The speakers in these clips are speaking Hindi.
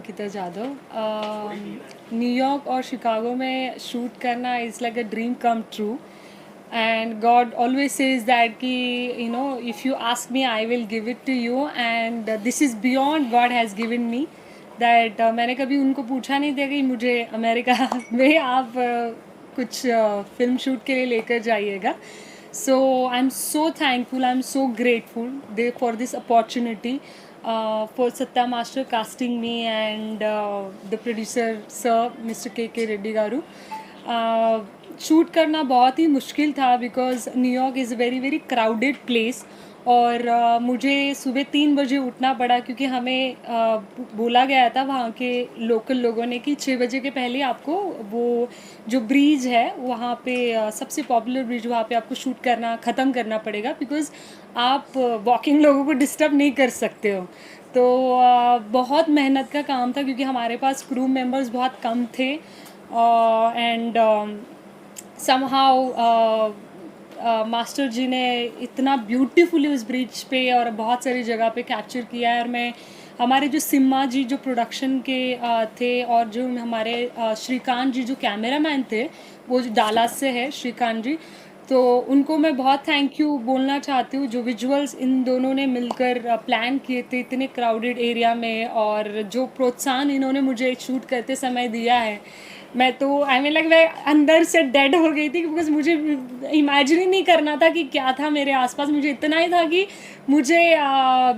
अंकिता जाधव। न्यूयॉर्क और शिकागो में शूट करना is like a dream come true and God always says that कि you know if you ask me I will give it to you and this is beyond God has given me that. मैंने कभी उनको पूछा नहीं था कि मुझे अमेरिका में आप कुछ फिल्म शूट के लिए लेकर जाइएगा। So I'm so thankful, I'm so grateful for this opportunity, for Satya Master casting me and the producer sir Mr. K Reddy garu. Shoot करना बहुत ही मुश्किल था because New York is a very very crowded place और मुझे सुबह 3 बजे उठना पड़ा क्योंकि हमें बोला गया था वहाँ के लोकल लोगों ने कि 6 बजे के पहले आपको वो जो ब्रिज है वहाँ पे सबसे पॉपुलर ब्रिज वहाँ पे आपको शूट करना ख़त्म करना पड़ेगा बिकॉज आप वॉकिंग लोगों को डिस्टर्ब नहीं कर सकते हो। तो बहुत मेहनत का काम था क्योंकि हमारे पास क्रू मेंबर्स बहुत कम थे एंड समहाउ मास्टर जी ने इतना ब्यूटीफुली उस ब्रिज पे और बहुत सारी जगह पे कैप्चर किया है। और मैं हमारे जो सिम्मा जी जो प्रोडक्शन के थे और जो हमारे श्रीकांत जी जो कैमरामैन थे वो जो डालास से है श्रीकांत जी, तो उनको मैं बहुत थैंक यू बोलना चाहती हूँ। जो विजुअल्स इन दोनों ने मिलकर प्लान किए थे इतने क्राउडेड एरिया में और जो प्रोत्साहन इन्होंने मुझे शूट करते समय दिया है, मैं तो आई मीन लाइक मैं अंदर से डेड हो गई थी बिकॉज मुझे इमेजिन ही नहीं करना था कि क्या था मेरे आसपास। मुझे इतना ही था कि मुझे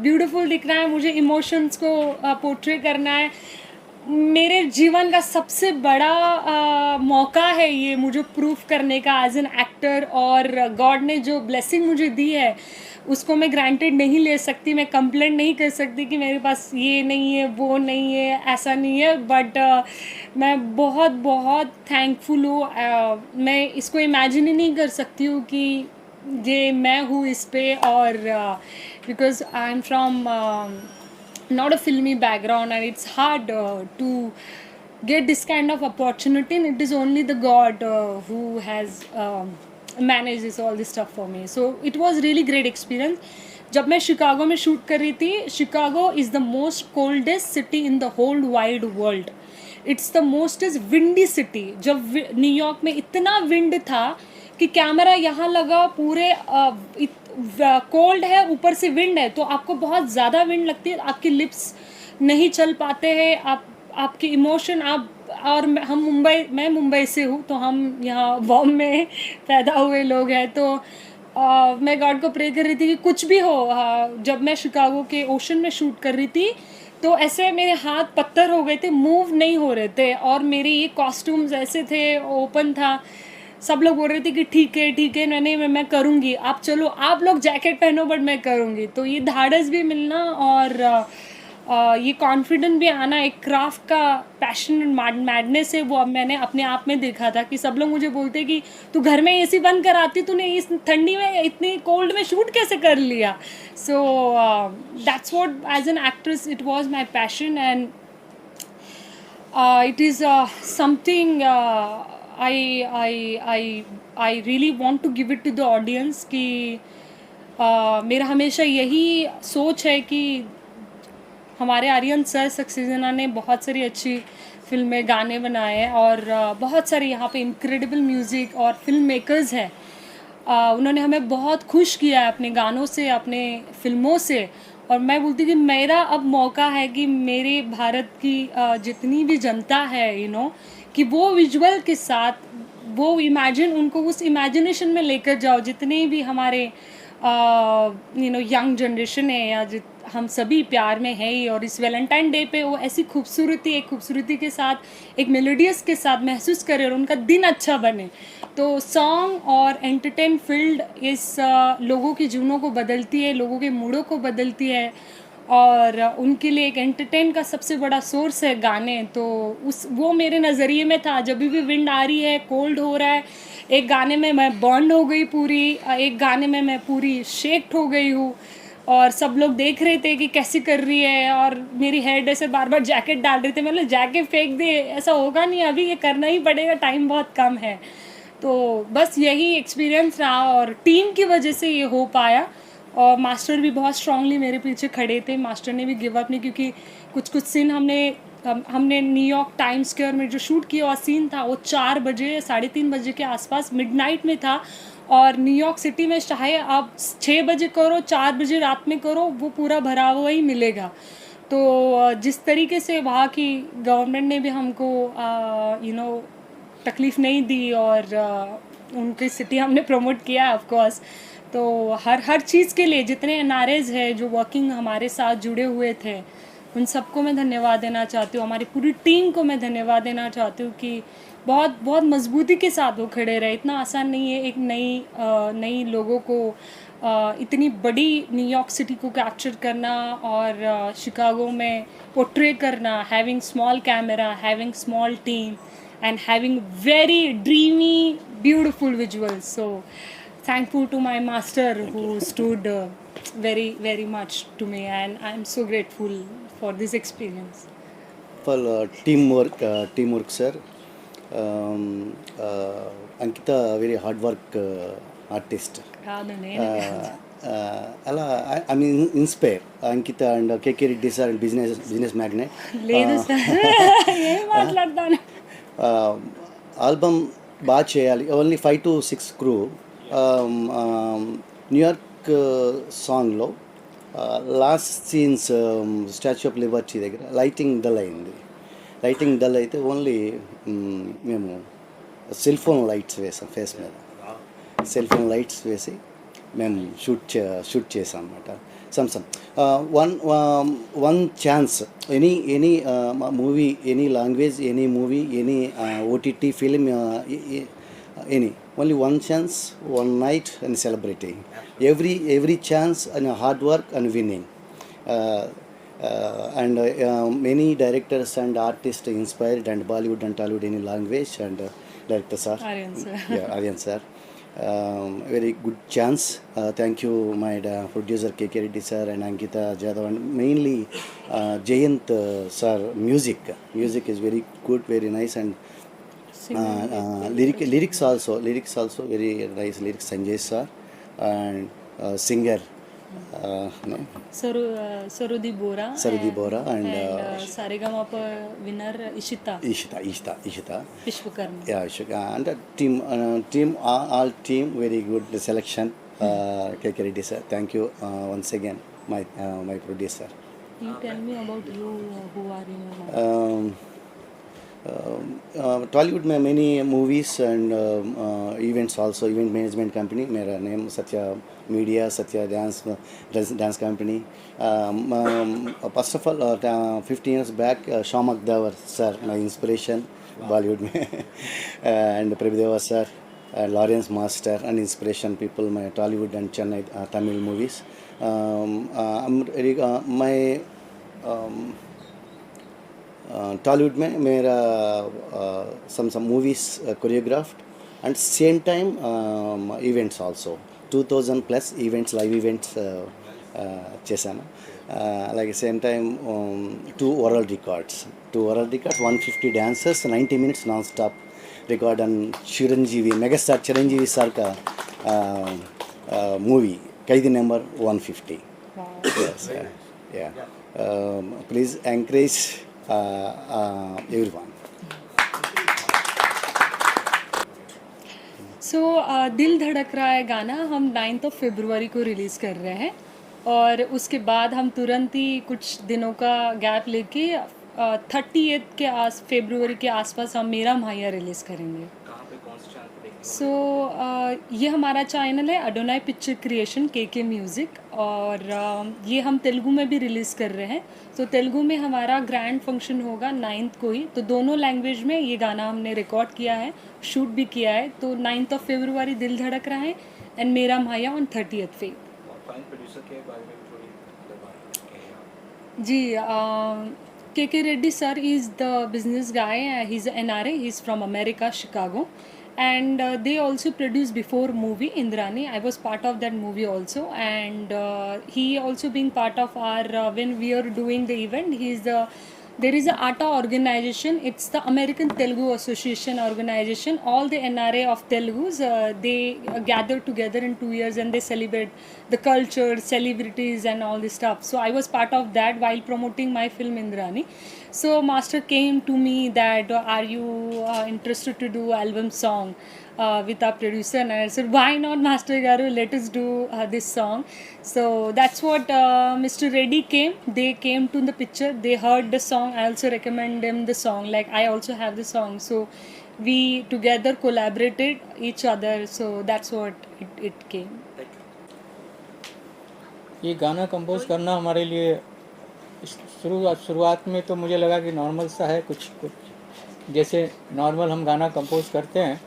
ब्यूटीफुल दिखना है, मुझे इमोशंस को पोर्ट्रे करना है। मेरे जीवन का सबसे बड़ा मौका है ये मुझे प्रूफ करने का एज एन एक्टर और गॉड ने जो ब्लेसिंग मुझे दी है उसको मैं ग्रांटेड नहीं ले सकती। मैं कंप्लेंट नहीं कर सकती कि मेरे पास ये नहीं है वो नहीं है ऐसा नहीं है, बट मैं बहुत बहुत थैंकफुल हूँ। मैं इसको इमेजिन ही नहीं कर सकती हूँ कि ये मैं हूँ इस पे। और because I am from not a filmy background and it's hard to get this kind of opportunity and it is only the God who has managed all this stuff for me. So it was really great experience. जब मैं शिकागो में शूट कर रही थी, Chicago is the most coldest city in the whole wide world. It's the mostest windy city. जब न्यूयॉर्क में इतना विंड था कि कैमरा यहाँ लगा पूरे कोल्ड है ऊपर से विंड है तो आपको बहुत ज़्यादा विंड लगती है, आपके लिप्स नहीं चल पाते हैं, आपके इमोशन आप और मैं मुंबई से हूँ तो हम यहाँ वॉम में पैदा हुए लोग हैं। तो मैं गॉड को प्रे कर रही थी कि कुछ भी हो। जब मैं शिकागो के ओशन में शूट कर रही थी तो ऐसे मेरे हाथ पत्थर हो गए थे, मूव नहीं हो रहे थे और मेरे ये कॉस्ट्यूम्स ऐसे थे, ओपन था। सब लोग बोल रहे थे कि ठीक है मैं करूँगी, आप चलो आप लोग जैकेट पहनो बट मैं करूँगी। तो ये धाड़स भी मिलना और ये कॉन्फिडेंट भी आना, एक क्राफ्ट का पैशन मैडनेस है वो अब मैंने अपने आप में देखा था कि सब लोग मुझे बोलते कि तू घर में एसी बंद कराती, तूने इस ठंडी में इतनी कोल्ड में शूट कैसे कर लिया। So that's what as an actress it was my passion and it is something I really want to give it to the audience कि मेरा हमेशा यही सोच है कि हमारे आर्यन सर सक्सेना ने बहुत सारी अच्छी फिल्में गाने बनाए हैं और बहुत सारे यहाँ पे इनक्रेडिबल म्यूज़िक और फिल्म मेकर्स हैं। उन्होंने हमें बहुत खुश किया है अपने गानों से, अपने फिल्मों से। और मैं बोलती कि मेरा अब मौका है कि मेरे भारत की जितनी भी जनता है कि वो विजुअल के साथ वो उनको उस इमेजिनेशन में लेकर जाओ। जितने भी हमारे यंग जनरेशन है या हम सभी प्यार में है ही, और इस वैलेंटाइन डे पे वो ऐसी खूबसूरती के साथ एक मेलोडियस के साथ महसूस करें और उनका दिन अच्छा बने। तो सॉन्ग और एंटरटेन फील्ड इस लोगों के जीवनों को बदलती है, लोगों के मूडों को बदलती है और उनके लिए एक एंटरटेन का सबसे बड़ा सोर्स है गाने। तो वो मेरे नज़रिए में था। जब भी विंड आ रही है, कोल्ड हो रहा है, एक गाने में मैं बर्न हो गई पूरी, एक गाने में मैं पूरी शेक्ड हो गई हूँ और सब लोग देख रहे थे कि कैसी कर रही है और मेरी हेड ऐसे बार बार जैकेट डाल रहे थे। मतलब जैकेट फेंक दे, ऐसा होगा नहीं, अभी ये करना ही पड़ेगा, टाइम बहुत कम है। तो बस यही एक्सपीरियंस रहा और टीम की वजह से ये हो पाया। और मास्टर भी बहुत स्ट्रांगली मेरे पीछे खड़े थे, मास्टर ने भी गिव अप नहीं, क्योंकि कुछ सीन हमने हमने न्यूयॉर्क टाइम्स स्क्वायर में जो शूट किया हुआ सीन था वो 4 बजे 3:30 बजे के आसपास मिडनाइट में था। और न्यूयॉर्क सिटी में चाहे आप 6 बजे करो 4 बजे रात में करो वो पूरा भरा हुआ ही मिलेगा। तो जिस तरीके से वहाँ की गवर्नमेंट ने भी हमको तकलीफ़ नहीं दी और उनकी सिटी हमने प्रमोट किया ऑफ कोर्स। तो हर चीज़ के लिए जितने एनआरएज है जो वर्किंग हमारे साथ जुड़े हुए थे उन सबको मैं धन्यवाद देना चाहती हूँ। हमारी पूरी टीम को मैं धन्यवाद देना चाहती हूँ कि बहुत बहुत मजबूती के साथ वो खड़े रहे। इतना आसान नहीं है एक नई लोगों को इतनी बड़ी न्यूयॉर्क सिटी को कैप्चर करना और शिकागो में पोर्ट्रे करना, having small camera, having small team and having very dreamy beautiful visuals. So thankful to my master who stood very much to me, and I'm so grateful for this experience. For teamwork, sir. Ankita, very hard work artist. I mean, inspire Ankita and KK Reddy sir and business magnate. లేదు సార్ ఏం మాట్లాడతాను. ఆల్బమ్ బాగా చేయాలి. Only 5 to 6 crew. న్యూయార్క్ సాంగ్లో last scenes statue of Liberty దగ్గర లైటింగ్ డల్ అయింది. లైటింగ్ డల్ అయితే ఓన్లీ మేము సెల్ ఫోన్ లైట్స్ వేసాం ఫేస్ మీద. సెల్ ఫోన్ లైట్స్ వేసి మేము షూట్ చేసాం అన్నమాట. one chance, any movie, any language, any movie, any OTT film, any only one chance, one night and celebrating every chance and hard work and winning. And many directors and artists inspired and Bollywood and Tollywood any language and director sir. Aryan sir. Yeah, Aryan sir. Very good chance. Thank you my producer KK Reddy sir and Ankita Jadhav and mainly Jayant sir. Music is very good, very nice, and lyrics also very nice lyrics. Sanjay sir and singer Sarudi Bora and Saregama winner Ishita Vishwakarma. Yeah, and team all team very good selection. KK Reddy sir, thank you once again my producer. You tell me about you, who are you? Tollywood में many movies and events also, event management company. मेरा name Satya Media, Satya dance company. First of all 15 years back Shamak Davar sir my inspiration Bollywood में and Prabhudeva sir Lawrence Master and inspiration people my Tollywood and Chennai Tamil movies. My Tollywood में मेरा some movies choreographed and same time events also 2000 plus events, live events చేశాను. Like same time 2 world records 150 dancers 90 minutes non-stop record on Chiranjeevi megastar Chiranjeevi sir का movie Kaidi number 150. Wow. Yes, yeah. Please encourage everyone. So दिल धड़क रहा है गाना हम 9th of February को रिलीज़ कर रहे हैं और उसके बाद हम तुरंत ही कुछ दिनों का गैप लेके 30th फरवरी के आसपास हम मेरा माहिया रिलीज़ करेंगे. सो ये हमारा चैनल है Adonai picture creation KK music और ये हम तेलुगु में भी रिलीज़ कर रहे हैं. तो तेलुगु में हमारा ग्रैंड फंक्शन होगा 9th को ही. तो दोनों लैंग्वेज में ये गाना हमने रिकॉर्ड किया है, शूट भी किया है. तो 9th of February दिल धड़क रहा है एंड मेरा माहिया ऑन 30th Feb. जी KK Reddy sir is the business guy. He's an NRA. He's from America, Chicago. And they also produced before movie Indrani. I was part of that movie also, and he also being part of our when we are doing the event, he is the there is a ATA organization. It's the American Telugu Association organization. All the NRA of Telugus, they gather together in 2 years and they celebrate the culture, celebrities, and all this stuff. So I was part of that while promoting my film Indrani. So Master came to me that are you interested to do album song with our producer, and I said why not, Master Garu, let us do this song. So that's what Mr. Reddy came. They came to the picture, they heard the song. I also recommend them the song, like I also have the song. So we together collaborated each other. So that's what it came. ये गाना कंपोज करना हमारे लिए शुरुआत में तो मुझे लगा कि नॉर्मल सा है, कुछ जैसे नॉर्मल हम गाना कंपोज करते हैं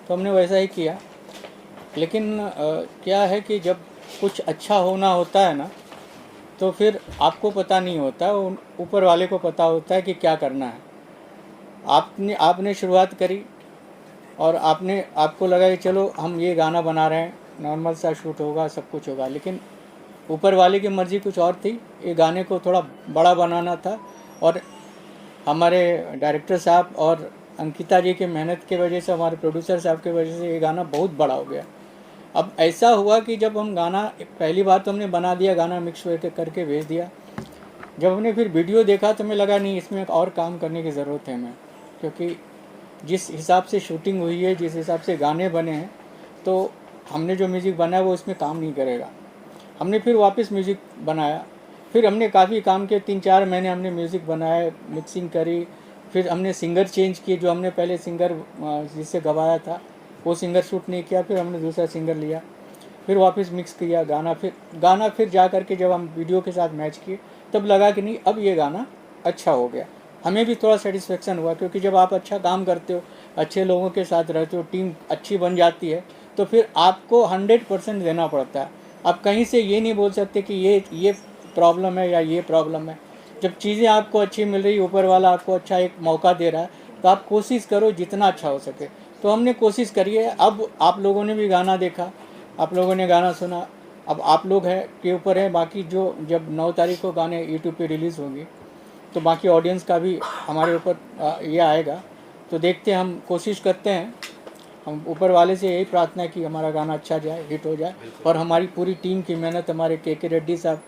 तो हमने वैसा ही किया। लेकिन क्या है कि जब कुछ अच्छा होना होता है ना, तो फिर आपको पता नहीं होता, ऊपर वाले को पता होता है कि क्या करना है। आपने शुरुआत करी और आपको लगा कि चलो हम ये गाना बना रहे हैं, नॉर्मल सा शूट होगा, सब कुछ होगा। लेकिन ऊपर वाले की मर्ज़ी कुछ और थी। ये गाने को थोड़ा बड़ा बनाना था और हमारे डायरेक्टर साहब और अंकिता जी की मेहनत की वजह से, हमारे प्रोड्यूसर साहब की वजह से ये गाना बहुत बड़ा हो गया। अब ऐसा हुआ कि जब हम गाना पहली बार तो हमने बना दिया, गाना मिक्स करके भेज दिया। जब हमने फिर वीडियो देखा तो हमें लगा नहीं, इसमें और काम करने की ज़रूरत है हमें, क्योंकि जिस हिसाब से शूटिंग हुई है, जिस हिसाब से गाने बने हैं, तो हमने जो म्यूज़िक बनाया वो इसमें काम नहीं करेगा। हमने फिर वापस म्यूज़िक बनाया। फिर हमने काफ़ी काम किया, 3-4 महीने हमने म्यूज़िक बनाया, मिक्सिंग करी। फिर हमने सिंगर चेंज किए। जो हमने पहले सिंगर जिससे गवाया था वो सिंगर शूट नहीं किया, फिर हमने दूसरा सिंगर लिया, फिर वापस मिक्स किया गाना फिर जा कर के जब हम वीडियो के साथ मैच किए तब लगा कि नहीं, अब ये गाना अच्छा हो गया। हमें भी थोड़ा सेटिस्फेक्शन हुआ, क्योंकि जब आप अच्छा काम करते हो, अच्छे लोगों के साथ रहते हो, टीम अच्छी बन जाती है, तो फिर आपको 100% देना पड़ता है। आप कहीं से ये नहीं बोल सकते कि ये प्रॉब्लम है या ये प्रॉब्लम है। जब चीज़ें आपको अच्छी मिल रही, ऊपर वाला आपको अच्छा एक मौका दे रहा है, तो आप कोशिश करो जितना अच्छा हो सके। तो हमने कोशिश करी है। अब आप लोगों ने भी गाना देखा, आप लोगों ने गाना सुना, अब आप लोग हैं के ऊपर है। बाकी जो जब 9 तारीख को गाने यूट्यूब पे रिलीज़ होंगे तो बाकी ऑडियंस का भी हमारे ऊपर ये आएगा। तो देखते हैं, हम कोशिश करते हैं, हम ऊपर वाले से यही प्रार्थना है कि हमारा गाना अच्छा जाए, हिट हो जाए। और हमारी पूरी टीम की मेहनत, हमारे के रेड्डी साहब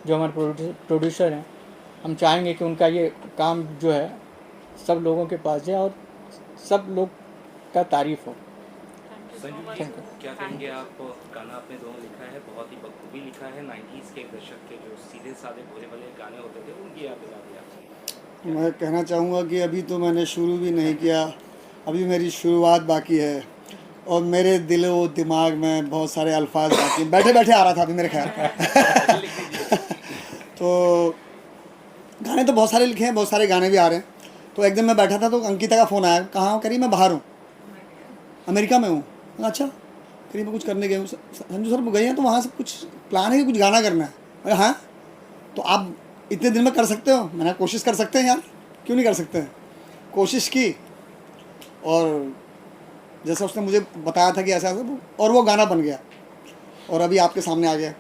जो हमारे प्रोड्यूसर हैं, हम चाहेंगे कि उनका ये काम जो है सब लोगों के पास जाए और सब लोग का तारीफ़ हो। संजू जी, क्या कहेंगे आप? गाना आपने दोनों लिखा है, बहुत ही बखूबी लिखा है। 90s के दशक के जो सीधे साधे भोले वाले गाने होते थे उनकी याद दिला दी आपने। मैं कहना चाहूँगा कि अभी तो मैंने शुरू भी नहीं किया, अभी मेरी शुरुआत बाकी है और मेरे दिल व दिमाग में बहुत सारे अल्फाज बाकी हैं। बैठे बैठे आ रहा था अभी मेरे ख्याल तो गाने तो बहुत सारे लिखे हैं, बहुत सारे गाने भी आ रहे हैं। तो एक दिन मैं बैठा था तो अंकिता का फ़ोन आया, कहाँ हो? करी मैं बाहर हूँ, अमेरिका में हूँ। अच्छा, करीब मैं कुछ करने गए हूँ। संजू सर गए हैं तो वहाँ से कुछ प्लान है कि कुछ गाना करना है? अरे हाँ, तो आप इतने दिन में कर सकते हो? मैंने कोशिश कर सकते हैं यार, क्यों नहीं कर सकते हैं। कोशिश की और जैसा उसने मुझे बताया था कि ऐसा ऐसा, और वो गाना बन गया और अभी आपके सामने आ गया।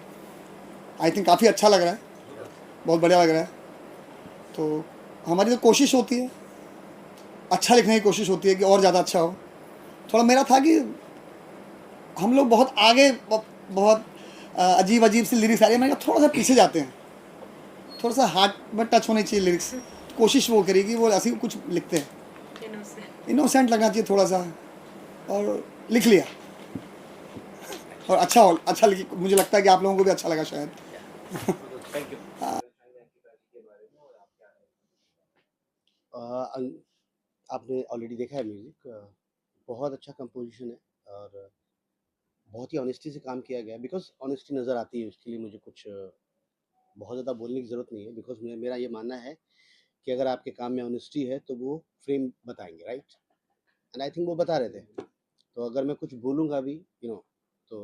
आई थिंक काफ़ी अच्छा लग रहा है, बहुत बढ़िया लग रहा है। तो हमारी तो कोशिश होती है, अच्छा लिखने की कोशिश होती है कि और ज़्यादा अच्छा हो। थोड़ा मेरा था कि हम लोग बहुत आगे, बहुत अजीब अजीब सी लिरिक्स आ रही है, मैंने कहा थोड़ा सा पीछे जाते हैं, थोड़ा सा हार्ट में टच होनी चाहिए लिरिक्स। कोशिश वो करी कि वो ऐसे कुछ लिखते हैं, इनोसेंट लगना चाहिए थोड़ा सा, और लिख लिया और अच्छा मुझे लगता है कि आप लोगों को भी अच्छा लगा शायद। Thank you. आपने ऑलरेडी देखा है म्यूज़िक, बहुत अच्छा कंपोजिशन है और बहुत ही ऑनेस्टी से काम किया गया है। बिकॉज़ ऑनेस्टी नज़र आती है, उसके लिए मुझे कुछ बहुत ज़्यादा बोलने की ज़रूरत नहीं है। बिकॉज़ मेरा ये मानना है कि अगर आपके काम में ऑनेस्टी है तो वो फ्रेम बताएँगे, राइट? एंड आई थिंक वो बता रहे थे। तो अगर मैं कुछ बोलूँगा भी तो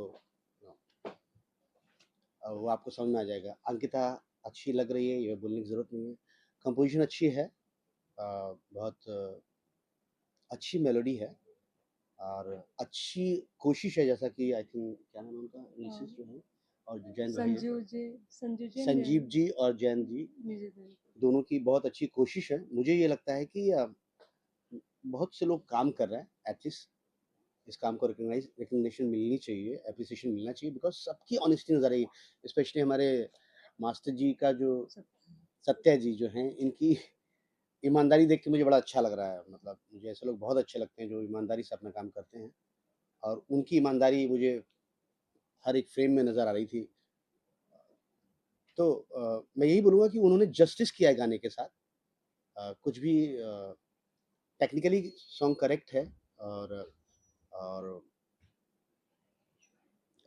वो आपको समझ में आ जाएगा। अंकिता अच्छी लग रही है, ये बोलने की ज़रूरत नहीं है। कंपोजिशन अच्छी है, बहुत अच्छी मेलोडी है और अच्छी कोशिश है। जैसा कि आई थिंक क्या नाम है उनका, मिसेस जो है और जो जैन भाई हैं, संजू जी संजीव जी और जैन जी, दोनों की बहुत अच्छी कोशिश है। मुझे ये लगता है कि बहुत से लोग काम कर रहे हैं, एटलीस्ट इस काम को रिकग्निशन मिलनी चाहिए, एप्रिसिएशन मिलना चाहिए, बिकॉज़ सबकी ऑनेस्टी नज़र आई, स्पेशली हमारे मास्टर जी का जो सत्या जी जो हैं, इनकी ईमानदारी देख के मुझे बड़ा अच्छा लग रहा है। मतलब मुझे ऐसे लोग बहुत अच्छे लगते हैं जो ईमानदारी से अपना काम करते हैं, और उनकी ईमानदारी मुझे हर एक फ्रेम में नज़र आ रही थी। तो मैं यही बोलूँगा कि उन्होंने जस्टिस किया है गाने के साथ। कुछ भी टेक्निकली सॉन्ग करेक्ट है, और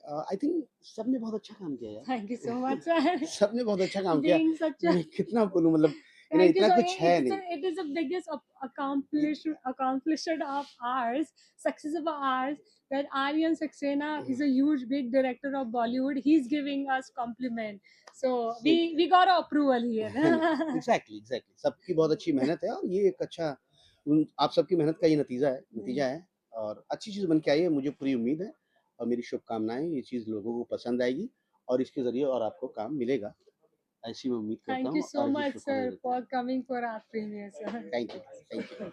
आई थिंक सबने बहुत अच्छा काम किया यार। Thank you so much sir सबने बहुत अच्छा काम किया। being such a मैं कितना बोलूँ, मतलब Thank you. इतना So कुछ है नहीं। it is the biggest accomplishment of ours, success of ours, that Aryan Saxena is a huge, big director of Bollywood. He's giving us compliment. So we got a approval here. Exactly, सबकी बहुत अच्छी मेहनत है, और ये एक अच्छा आप सबकी मेहनत का ये नतीजा है, और अच्छी चीज़ बन के आई है, मुझे पूरी उम्मीद है, और मेरी शुभकामनाएँ, ये चीज़ लोगों को पसंद आएगी, और इसके ज़रिए और आपको काम मिलेगा, ऐसी मैं उम्मीद करता Thank you हूँ, so और ऐसी much, शुभकामनाएँ sir, देता हूँ। for coming for our premiere, sir. Thank you.